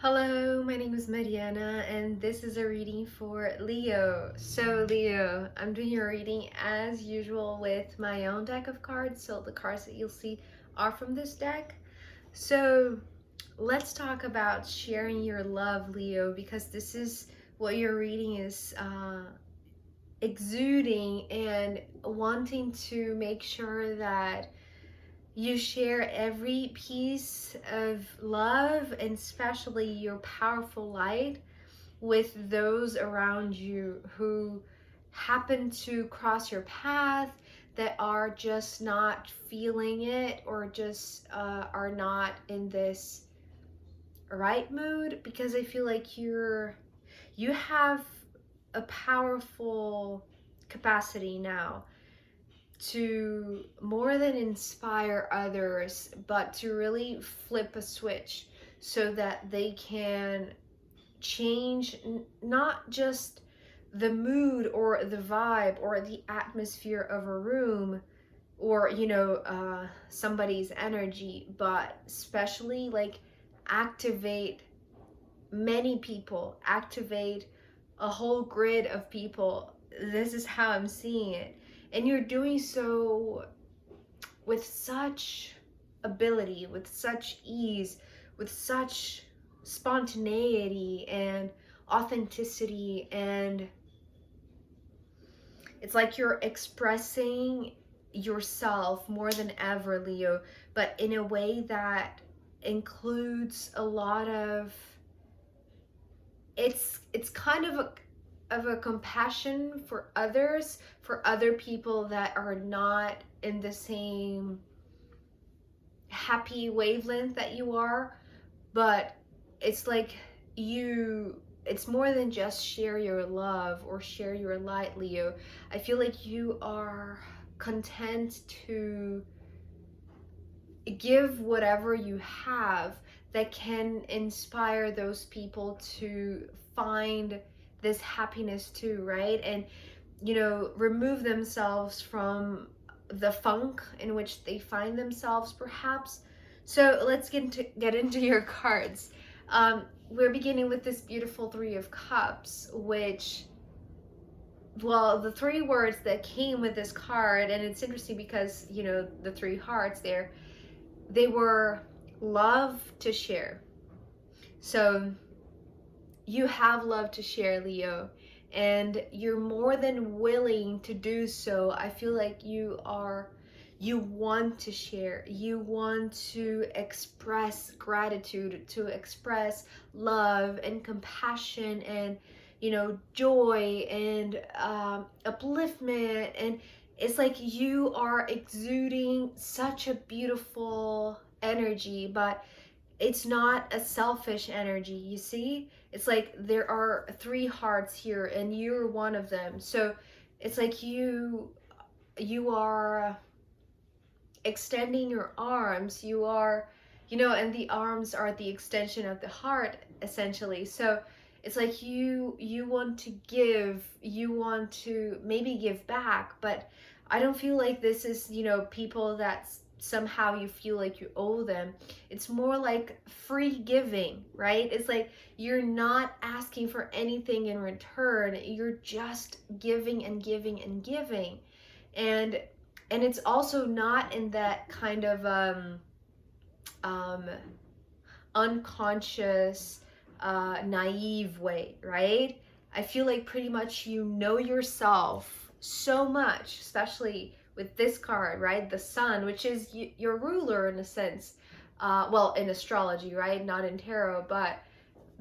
Hello, my name is Mariana and this is a reading for Leo. So Leo, I'm doing your reading as usual with my own deck of cards. So the cards that you'll see are from this deck. So let's talk about sharing your love, Leo, because this is what your reading is exuding and wanting to make sure that you share every piece of love and especially your powerful light with those around you who happen to cross your path, that are just not feeling it or just are not in this right mood, because I feel like you have a powerful capacity now to more than inspire others, but to really flip a switch so that they can change not just the mood or the vibe or the atmosphere of a room or somebody's energy, but especially like activate many people, activate a whole grid of people. This is how I'm seeing it. And you're doing so with such ability, with such ease, with such spontaneity and authenticity. And it's like you're expressing yourself more than ever, Leo, but in a way that includes a lot of, it's kind of a compassion for others, for other people that are not in the same happy wavelength that you are. But it's like it's more than just share your love or share your light, Leo. I feel like you are content to give whatever you have that can inspire those people to find this happiness too, right? And remove themselves from the funk in which they find themselves, perhaps. So let's get into your cards. We're beginning with this beautiful Three of Cups, which, well, the three words that came with this card, and it's interesting because the three hearts there, they were love to share. So you have love to share, Leo, and you're more than willing to do so. I feel like you want to share, you want to express gratitude, to express love and compassion and joy and upliftment. And it's like you are exuding such a beautiful energy, but it's not a selfish energy, you see? It's like there are three hearts here and you're one of them. So it's like you are extending your arms. You are, and the arms are the extension of the heart, essentially. So it's like you want to give, you want to maybe give back, but I don't feel like this is, people that somehow you feel like you owe them. It's more like free giving, right? It's like you're not asking for anything in return. You're just giving and giving and giving. And it's also not in that kind of unconscious, naive way, right? I feel like pretty much you know yourself so much, especially with this card, right? The sun, which is your ruler in a sense. Well, in astrology, right? Not in tarot, but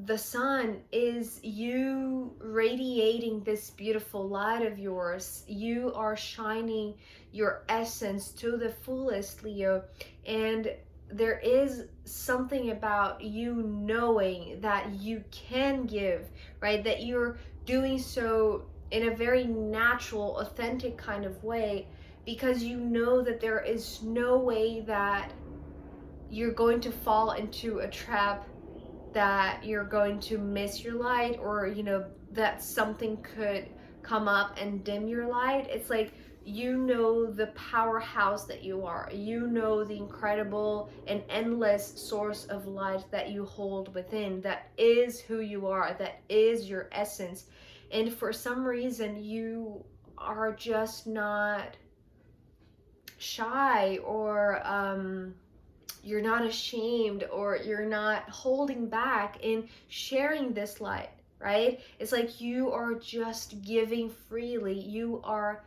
the sun is you radiating this beautiful light of yours. You are shining your essence to the fullest, Leo. And there is something about you knowing that you can give, right? That you're doing so in a very natural, authentic kind of way, because you know that there is no way that you're going to fall into a trap, that you're going to miss your light, or that something could come up and dim your light. It's like You know the powerhouse that you are. You know the incredible and endless source of light that you hold within, that is who you are, that is your essence. And for some reason, you are just not shy, or you're not ashamed, or you're not holding back in sharing this light, right? It's like you are just giving freely. You are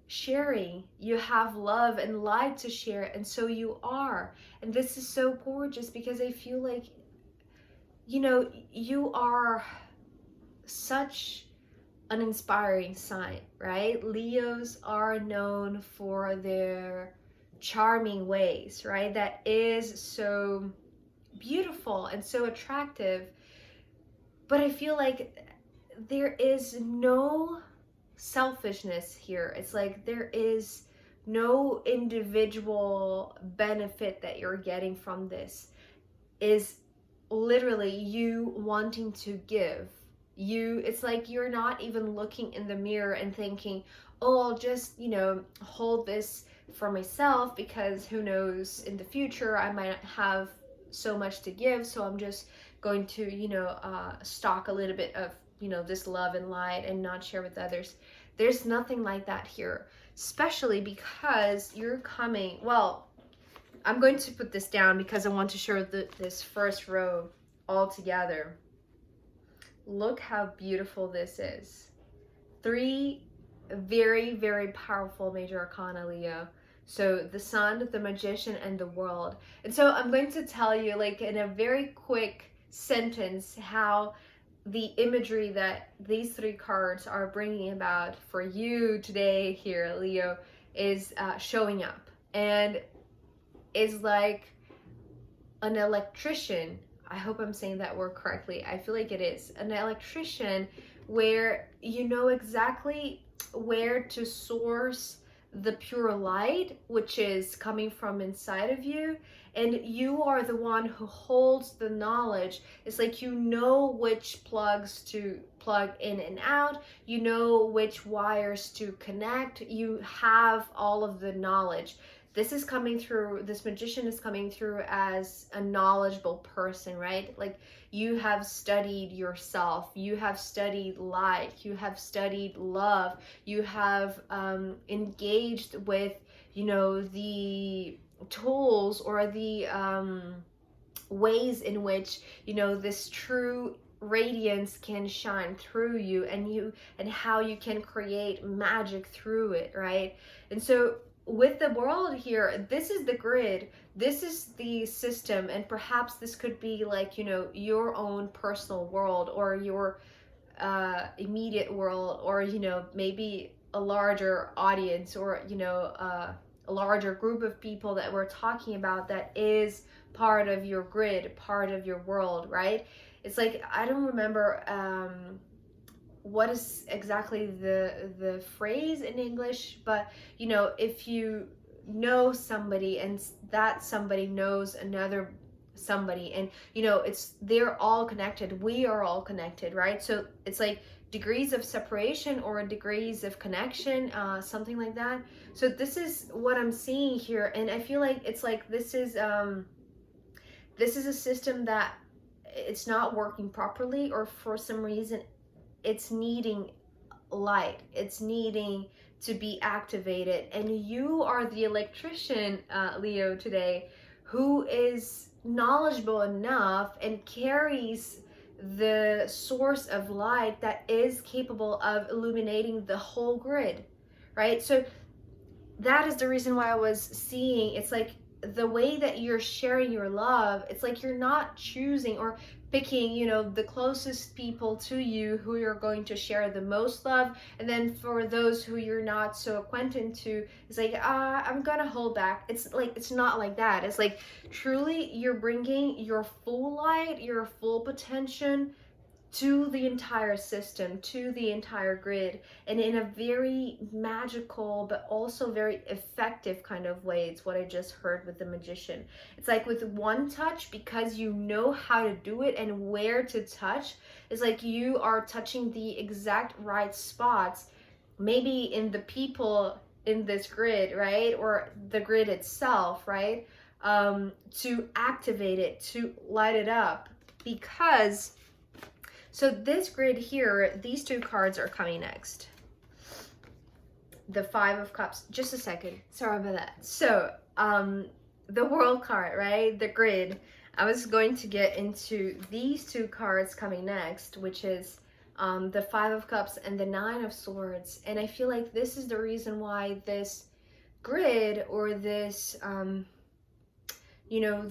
sharing. You have love and light to share, and so you are. And this is so gorgeous, because I feel like, you know, you are such an inspiring sign, right? Leos are known for their charming ways, right? That is so beautiful and so attractive. But I feel like there is no selfishness here. It's like there is no individual benefit that you're getting from this. Is literally you wanting to give. It's like you're not even looking in the mirror and thinking, oh, I'll just, hold this for myself, because who knows, in the future I might have so much to give, so I'm just going to, stock a little bit of, this love and light and not share with others. There's nothing like that here, especially because you're coming, well, I'm going to put this down because I want to show this first row all together. Look how beautiful this is. 3 very, very powerful major arcana, Leo. So the Sun, the Magician, and the World. And so I'm going to tell you, like, in a very quick sentence, how the imagery that these 3 cards are bringing about for you today here, Leo, is showing up. And is like an electrician. I hope I'm saying that word correctly. I feel like it is. An electrician, where you know exactly where to source the pure light, which is coming from inside of you, and you are the one who holds the knowledge. It's like you know which plugs to plug in and out, you know which wires to connect, you have all of the knowledge. This magician is coming through as a knowledgeable person, right? Like, you have studied yourself, you have studied light, you have studied love, you have engaged with, the tools, or the ways in which, this true radiance can shine through you, and how you can create magic through it, right? And so with the World here, this is the grid, this is the system, and perhaps this could be like, your own personal world, or your immediate world, or, maybe a larger audience, or, a larger group of people that we're talking about, that is part of your grid, part of your world, right? It's like, I don't remember what is exactly the phrase in English, but if you know somebody, and that somebody knows another somebody, and they're all connected, we are all connected, right? So it's like degrees of separation or degrees of connection, something like that. So this is what I'm seeing here, and I feel like it's like this is a system that it's not working properly, or for some reason it's needing light, it's needing to be activated, and you are the electrician, Leo, today, who is knowledgeable enough and carries the source of light that is capable of illuminating the whole grid, right? So that is the reason why I was seeing, it's like the way that you're sharing your love, it's like you're not choosing or picking, the closest people to you who you're going to share the most love, and then for those who you're not so acquainted to, it's like, I'm gonna hold back. It's like, it's not like that. It's like, truly, you're bringing your full light, your full potential to the entire system, to the entire grid, and in a very magical but also very effective kind of way. It's what I just heard with the magician. It's like with one touch, because you know how to do it and where to touch, it's like you are touching the exact right spots, maybe in the people in this grid, right? Or the grid itself, right? To activate it, to light it up. Because, so this grid here, these two cards are coming next. The Five of Cups. Just a second. Sorry about that. So, the World card, right? The grid. I was going to get into these two cards coming next, which is the Five of Cups and the Nine of Swords. And I feel like this is the reason why this grid, or this, you know,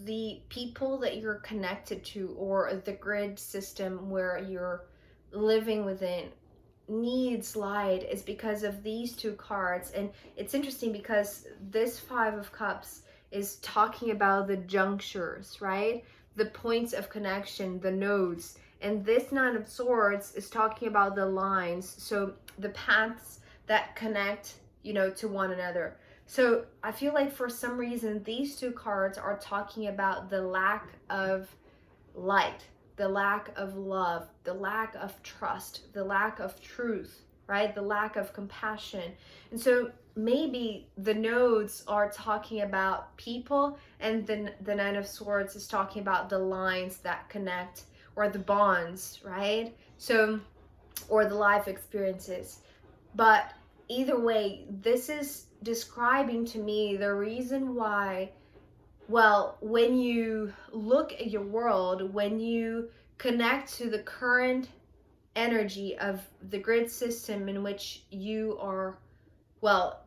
the people that you're connected to, or the grid system where you're living within, needs light, is because of these two cards. And it's interesting because this Five of Cups is talking about the junctures, right? The points of connection, the nodes. And this Nine of Swords is talking about the lines, so the paths that connect, you know, to one another. So I feel like for some reason these two cards are talking about the lack of light, the lack of love, the lack of trust, the lack of truth, right? The lack of compassion. And so maybe the nodes are talking about people, and then the Nine of Swords is talking about the lines that connect, or the bonds, right? So, or the life experiences. But either way, this is describing to me the reason why, well, when you look at your world, when you connect to the current energy of the grid system in which you are, well,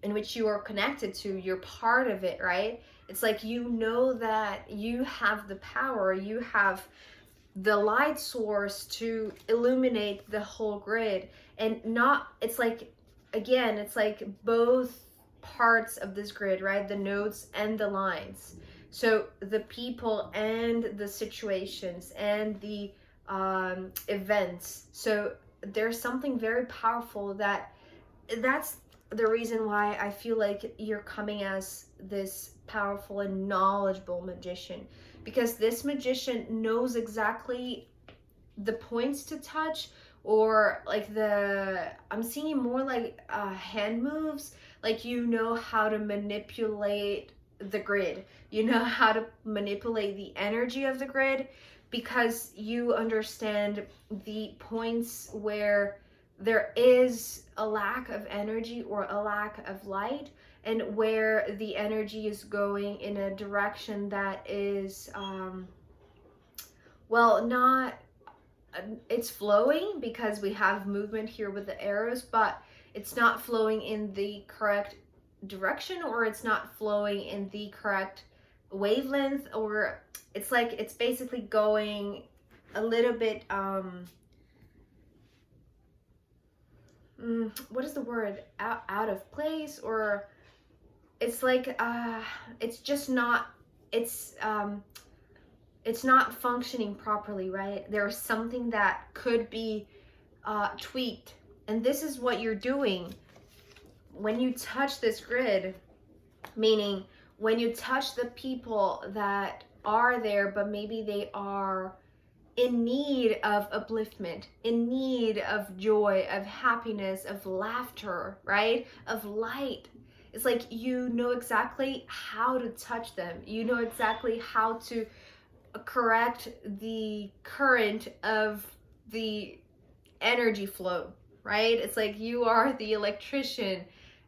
in which you are connected to, you're part of it, right? It's like, you know that you have the power, you have the light source to illuminate the whole grid. And not, it's like, again, it's like both parts of this grid, right? The nodes and the lines. So the people and the situations and the events. So there's something very powerful that's the reason why I feel like you're coming as this powerful and knowledgeable magician, because this magician knows exactly the points to touch, or like I'm seeing more like hand moves, like you know how to manipulate the grid, you know how to manipulate the energy of the grid, because you understand the points where there is a lack of energy or a lack of light, and where the energy is going in a direction that is well, not, it's flowing because we have movement here with the arrows, but it's not flowing in the correct direction, or it's not flowing in the correct wavelength, or it's like it's basically going a little bit what is the word, out of place, or it's like it's just not, it's not functioning properly, right? There's something that could be tweaked. And this is what you're doing when you touch this grid, meaning when you touch the people that are there, but maybe they are in need of upliftment, in need of joy, of happiness, of laughter, right? Of light. It's like you know exactly how to touch them. You know exactly how to correct the current of the energy flow, right? It's like you are the electrician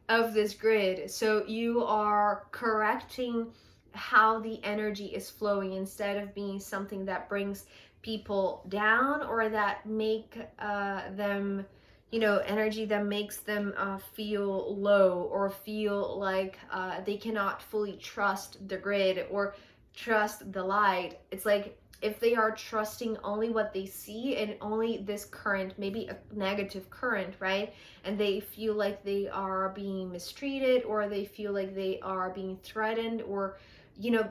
of this grid. So you are correcting how the energy is flowing, instead of being something that brings people down, or that make them, you know, energy that makes them feel low, or feel like they cannot fully trust the grid or trust the light. It's like if they are trusting only what they see and only this current, maybe a negative current, right? And they feel like they are being mistreated, or they feel like they are being threatened, or, you know,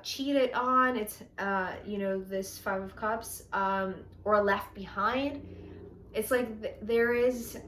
cheated on. It's, you know, this Five of Cups, or left behind. It's like there is,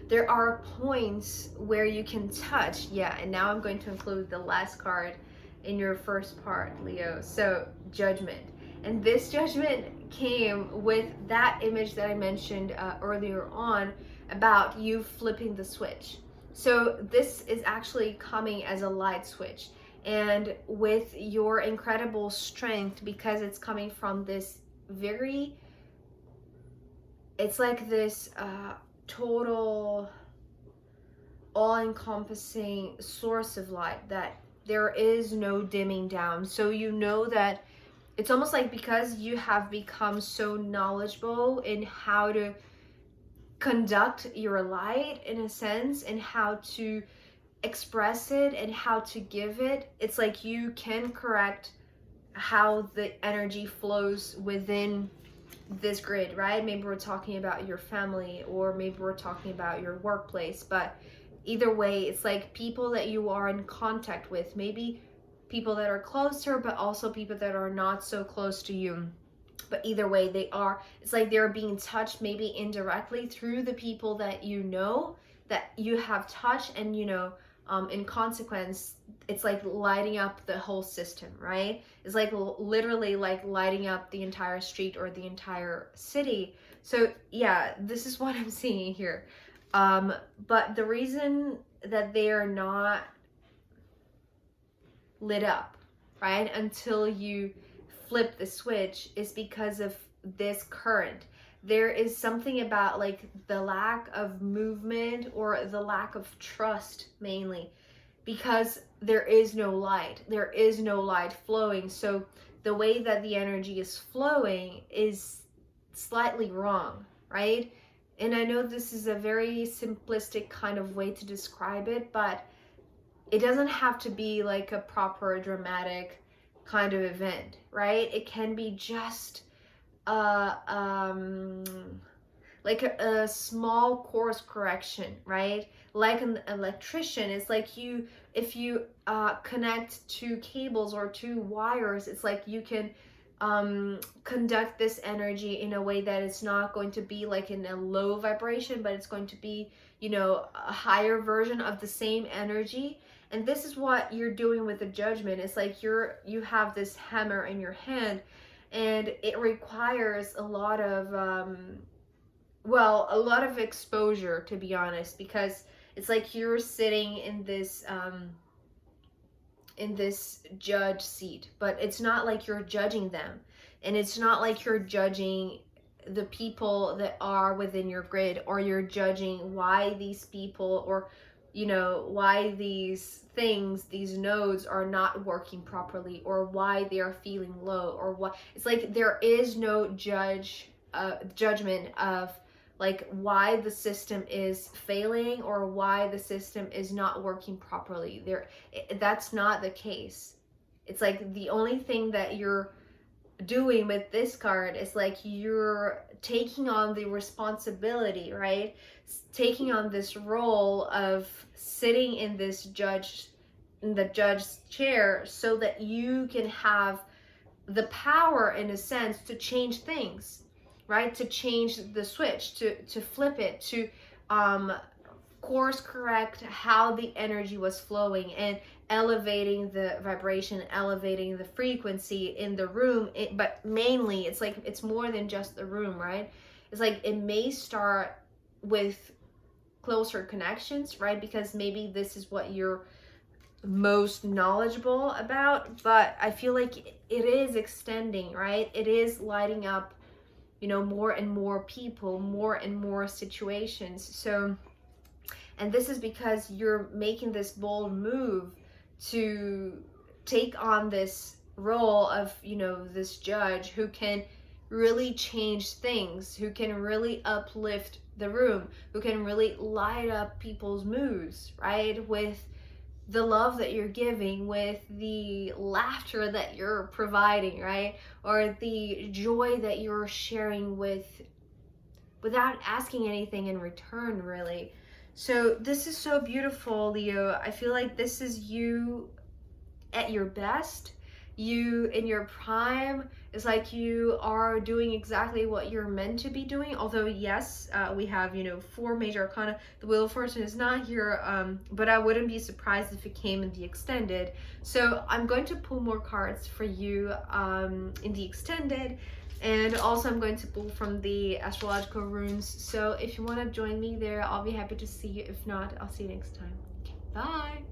there are points where you can touch. Yeah, and now I'm going to include the last card in your first part, Leo. So, Judgment. And this judgment came with that image that I mentioned earlier on about you flipping the switch. So this is actually coming as a light switch. And with your incredible strength, because it's coming from this very, it's like this total all-encompassing source of light that there is no dimming down. So you know that it's almost like because you have become so knowledgeable in how to conduct your light in a sense, and how to express it and how to give it, it's like you can correct how the energy flows within this grid, right? Maybe we're talking about your family, or maybe we're talking about your workplace, but either way, it's like people that you are in contact with, maybe people that are closer, but also people that are not so close to you. But either way, it's like they're being touched maybe indirectly through the people that you know, that you have touched, and in consequence, it's like lighting up the whole system, right? It's like literally like lighting up the entire street or the entire city. So yeah, this is what I'm seeing here. But the reason that they are not lit up, right, until you flip the switch, is because of this current. There is something about like the lack of movement, or the lack of trust mainly, because there is no light. There is no light flowing. So the way that the energy is flowing is slightly wrong, right? And I know this is a very simplistic kind of way to describe it, but it doesn't have to be like a proper dramatic kind of event, right? It can be just like a small course correction, right? Like an electrician, it's like if you connect two cables or two wires, it's like you can conduct this energy in a way that it's not going to be like in a low vibration, but it's going to be, a higher version of the same energy. And this is what you're doing with the judgment. It's like you have this hammer in your hand, and it requires a lot of a lot of exposure, to be honest, because it's like you're sitting in this judge seat, but it's not like you're judging them, and it's not like you're judging the people that are within your grid, or you're judging why these people, or why these things, these nodes are not working properly, or why they are feeling low, or what. It's like there is no judgment of like why the system is failing, or why the system is not working properly. That's not the case. It's like the only thing that you're doing with this card is like you're taking on the responsibility, right? Taking on this role of sitting in the judge's chair, so that you can have the power, in a sense, to change things, right? To change the switch, to flip it, to course correct how the energy was flowing, and elevating the vibration, elevating the frequency in the room. But mainly, it's like it's more than just the room, right? It's like it may start with closer connections, right? Because maybe this is what you're most knowledgeable about, but I feel like it is extending, right? It is lighting up, more and more people, more and more situations. So, and this is because you're making this bold move to take on this role of, this judge who can really change things, who can really uplift the room, who can really light up people's moods, right? With the love that you're giving, with the laughter that you're providing, right? Or the joy that you're sharing without asking anything in return, really. So this is so beautiful, Leo. I feel like this is you at your best. you in your prime. It's like you are doing exactly what you're meant to be doing. Although yes, we have, you know, 4 major arcana. The Wheel of Fortune is not here, but I wouldn't be surprised if it came in the extended. So I'm going to pull more cards for you in the extended, and also I'm going to pull from the astrological runes. So if you want to join me there, I'll be happy to see you. If not, I'll see you next time. Okay, bye.